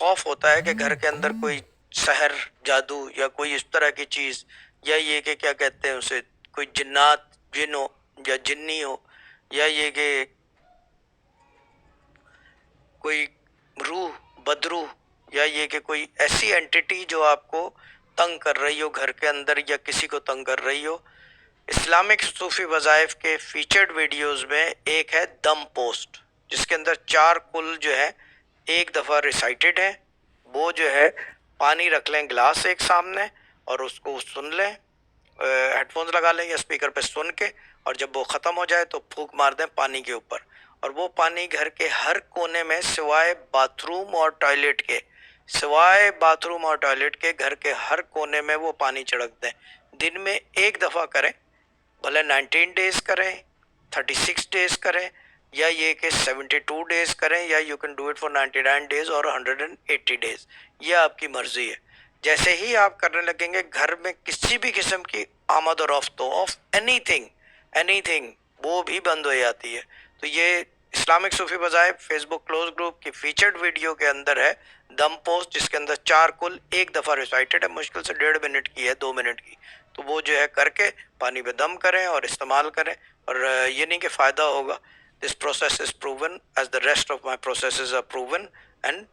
خوف ہوتا ہے کہ گھر کے اندر کوئی سحر جادو یا کوئی اس طرح کی چیز، یا یہ کہ کیا کہتے ہیں اسے، کوئی جنات، جن ہو یا جنی ہو، یا یہ کہ کوئی روح بدروح، یا یہ کہ کوئی ایسی اینٹیٹی جو آپ کو تنگ کر رہی ہو گھر کے اندر یا کسی کو تنگ کر رہی ہو۔ اسلامک صوفی وظائف کے فیچرڈ ویڈیوز میں ایک ہے دم پوسٹ، جس کے اندر 4 کل جو ہے ایک دفعہ ریسائٹڈ ہے۔ وہ جو ہے پانی رکھ لیں گلاس ایک سامنے اور اس کو سن لیں، ہیڈ فونز لگا لیں یا اسپیکر پہ سن کے، اور جب وہ ختم ہو جائے تو پھونک مار دیں پانی کے اوپر، اور وہ پانی گھر کے ہر کونے میں سوائے باتھ روم اور ٹوائلٹ کے، سوائے باتھ روم اور ٹوائلٹ کے گھر کے ہر کونے میں وہ پانی چھڑک دیں۔ دن میں ایک دفعہ کریں، بھلے 19 ڈیز کریں، 36 ڈیز کریں، یا یہ کہ 72 ڈیز کریں، یا you can do it for 99 days اور 180 ڈیز، یہ آپ کی مرضی ہے۔ جیسے ہی آپ کرنے لگیں گے گھر میں کسی بھی قسم کی آمد و رفت آف اینی تھنگ وہ بھی بند ہو جاتی ہے۔ تو یہ اسلامک صوفی وظائف فیس بک کلوز گروپ کی فیچرڈ ویڈیو کے اندر ہے دم پوسٹ، جس کے اندر 4 کل ایک دفعہ ریسائٹڈ ہے، مشکل سے 1.5 منٹ کی ہے، 2 منٹ کی۔ تو وہ جو ہے کر کے پانی پہ دم کریں اور استعمال کریں، اور یہ نہیں کہ فائدہ ہوگا۔ This process is proven as the rest of my processes are proven and